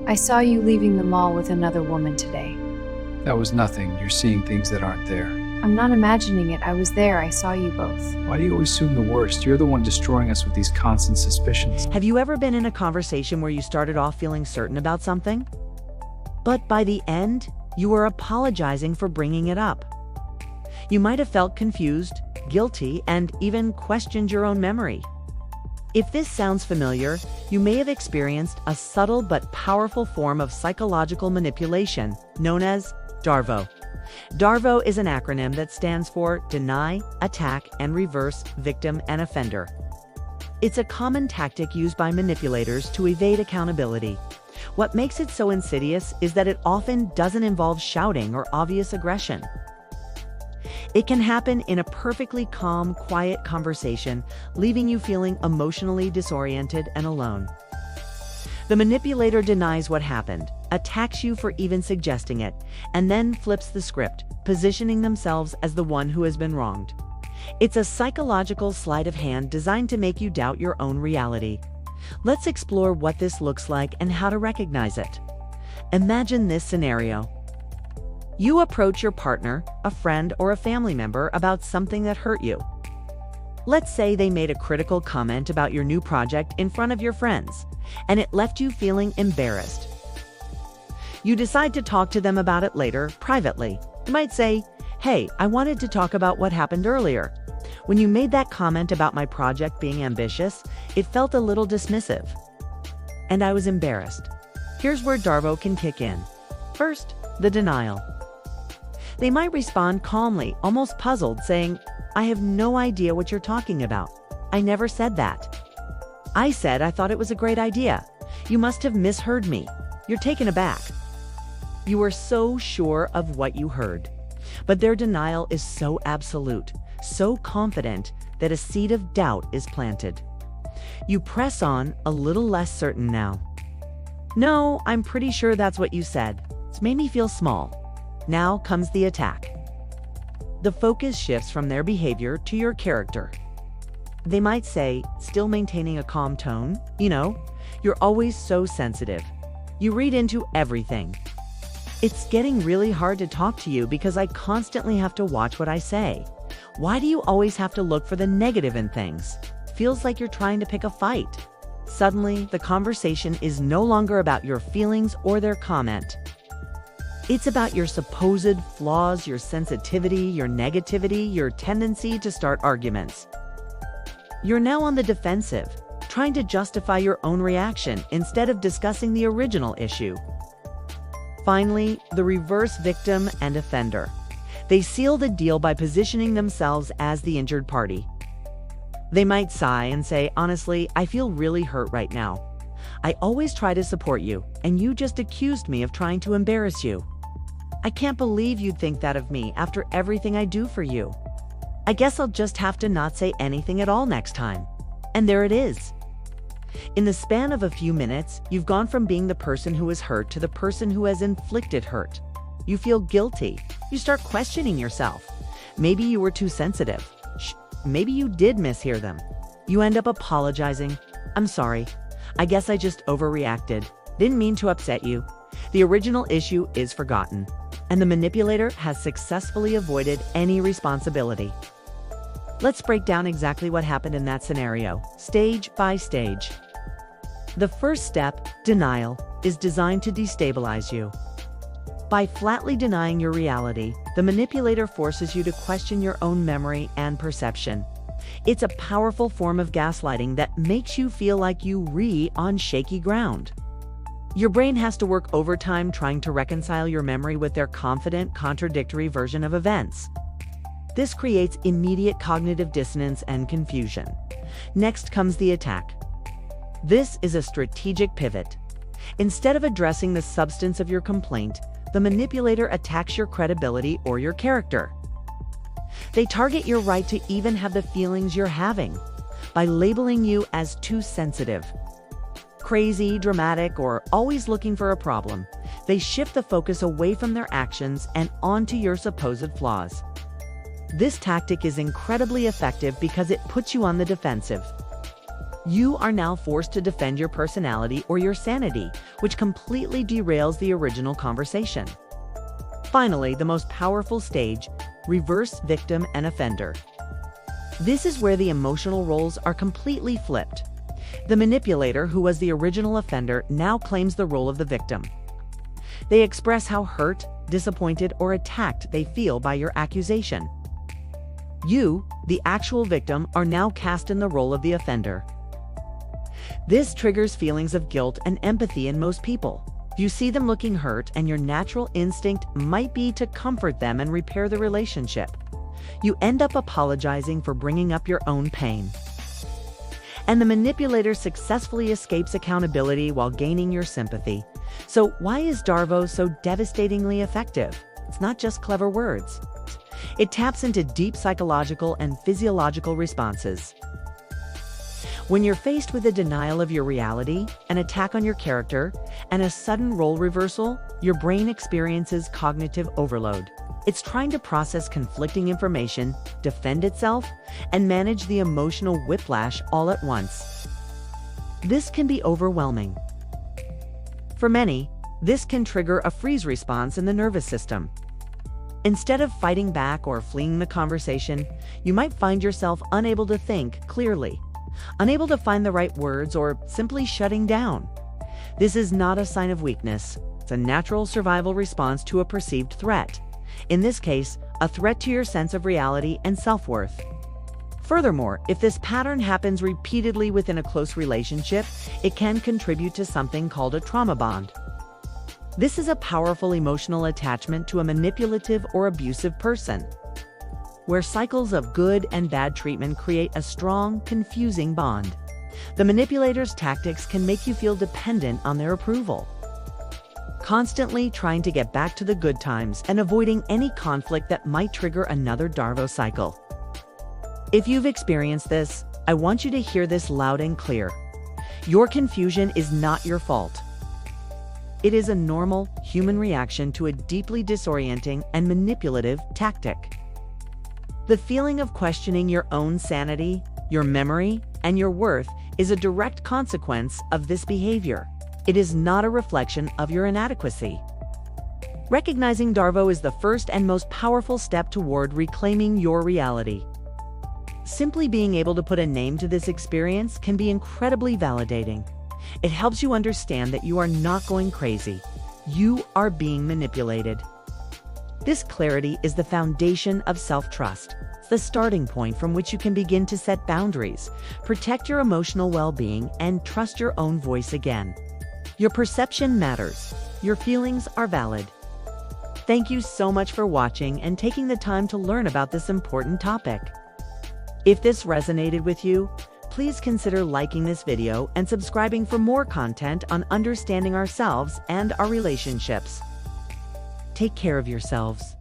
I saw you leaving the mall with another woman today. That was nothing. You're seeing things that aren't there. I'm not imagining it. I was there. I saw you both. Why do you always assume the worst? You're the one destroying us with these constant suspicions. Have you ever been in a conversation where you started off feeling certain about something, but by the end, you were apologizing for bringing it up? You might have felt confused, guilty, and even questioned your own memory. If this sounds familiar, you may have experienced a subtle but powerful form of psychological manipulation known as DARVO. DARVO is an acronym that stands for Deny, Attack, and Reverse Victim and Offender. It's a common tactic used by manipulators to evade accountability. What makes it so insidious is that it often doesn't involve shouting or obvious aggression. It can happen in a perfectly calm, quiet conversation, leaving you feeling emotionally disoriented and alone. The manipulator denies what happened, attacks you for even suggesting it, and then flips the script, positioning themselves as the one who has been wronged. It's a psychological sleight of hand designed to make you doubt your own reality. Let's explore what this looks like and how to recognize it. Imagine this scenario. You approach your partner, a friend, or a family member about something that hurt you. Let's say they made a critical comment about your new project in front of your friends, and it left you feeling embarrassed. You decide to talk to them about it later, privately. You might say, "Hey, I wanted to talk about what happened earlier. When you made that comment about my project being ambitious, it felt a little dismissive, and I was embarrassed." Here's where DARVO can kick in. First, the denial. They might respond calmly, almost puzzled, saying, "I have no idea what you're talking about. I never said that. I said I thought it was a great idea. You must have misheard me. You're taken aback." You were so sure of what you heard. But their denial is so absolute, so confident, that a seed of doubt is planted. You press on, a little less certain now. "No, I'm pretty sure that's what you said. It's made me feel small." Now comes the attack. The focus shifts from their behavior to your character. They might say, still maintaining a calm tone, "You're always so sensitive. You read into everything. It's getting really hard to talk to you because I constantly have to watch what I say. Why do you always have to look for the negative in things? Feels like you're trying to pick a fight." Suddenly, the conversation is no longer about your feelings or their comment. It's about your supposed flaws, your sensitivity, your negativity, your tendency to start arguments. You're now on the defensive, trying to justify your own reaction instead of discussing the original issue. Finally, the reverse victim and offender. They seal the deal by positioning themselves as the injured party. They might sigh and say, "Honestly, I feel really hurt right now. I always try to support you, and you just accused me of trying to embarrass you. I can't believe you'd think that of me after everything I do for you. I guess I'll just have to not say anything at all next time." And there it is. In the span of a few minutes, you've gone from being the person who was hurt to the person who has inflicted hurt. You feel guilty. You start questioning yourself. Maybe you were too sensitive. Maybe you did mishear them. You end up apologizing. "I'm sorry. I guess I just overreacted. Didn't mean to upset you." The original issue is forgotten, and the manipulator has successfully avoided any responsibility. Let's break down exactly what happened in that scenario, stage by stage. The first step, denial, is designed to destabilize you. By flatly denying your reality, the manipulator forces you to question your own memory and perception. It's a powerful form of gaslighting that makes you feel like you are on shaky ground. Your brain has to work overtime trying to reconcile your memory with their confident, contradictory version of events. This creates immediate cognitive dissonance and confusion. Next comes the attack. This is a strategic pivot. Instead of addressing the substance of your complaint, the manipulator attacks your credibility or your character. They target your right to even have the feelings you're having by labeling you as too sensitive, crazy, dramatic, or always looking for a problem. They shift the focus away from their actions and onto your supposed flaws. This tactic is incredibly effective because it puts you on the defensive. You are now forced to defend your personality or your sanity, which completely derails the original conversation. Finally, the most powerful stage, reverse victim and offender. This is where the emotional roles are completely flipped. The manipulator, who was the original offender, now claims the role of the victim. They express how hurt, disappointed, or attacked they feel by your accusation. You, the actual victim, are now cast in the role of the offender. This triggers feelings of guilt and empathy in most people. You see them looking hurt, and your natural instinct might be to comfort them and repair the relationship. You end up apologizing for bringing up your own pain. And the manipulator successfully escapes accountability while gaining your sympathy. So why is DARVO so devastatingly effective? It's not just clever words. It taps into deep psychological and physiological responses. When you're faced with a denial of your reality, an attack on your character, and a sudden role reversal, your brain experiences cognitive overload. It's trying to process conflicting information, defend itself, and manage the emotional whiplash all at once. This can be overwhelming. For many, this can trigger a freeze response in the nervous system. Instead of fighting back or fleeing the conversation, you might find yourself unable to think clearly, unable to find the right words, or simply shutting down. This is not a sign of weakness. It's a natural survival response to a perceived threat. In this case, a threat to your sense of reality and self-worth. Furthermore, if this pattern happens repeatedly within a close relationship, it can contribute to something called a trauma bond. This is a powerful emotional attachment to a manipulative or abusive person, where cycles of good and bad treatment create a strong, confusing bond. The manipulator's tactics can make you feel dependent on their approval, constantly trying to get back to the good times and avoiding any conflict that might trigger another DARVO cycle. If you've experienced this, I want you to hear this loud and clear. Your confusion is not your fault. It is a normal, human reaction to a deeply disorienting and manipulative tactic. The feeling of questioning your own sanity, your memory, and your worth is a direct consequence of this behavior. It is not a reflection of your inadequacy. Recognizing DARVO is the first and most powerful step toward reclaiming your reality. Simply being able to put a name to this experience can be incredibly validating. It helps you understand that you are not going crazy. You are being manipulated. This clarity is the foundation of self-trust. It's the starting point from which you can begin to set boundaries, protect your emotional well-being, and trust your own voice again. Your perception matters. Your feelings are valid. Thank you so much for watching and taking the time to learn about this important topic. If this resonated with you, please consider liking this video and subscribing for more content on understanding ourselves and our relationships. Take care of yourselves.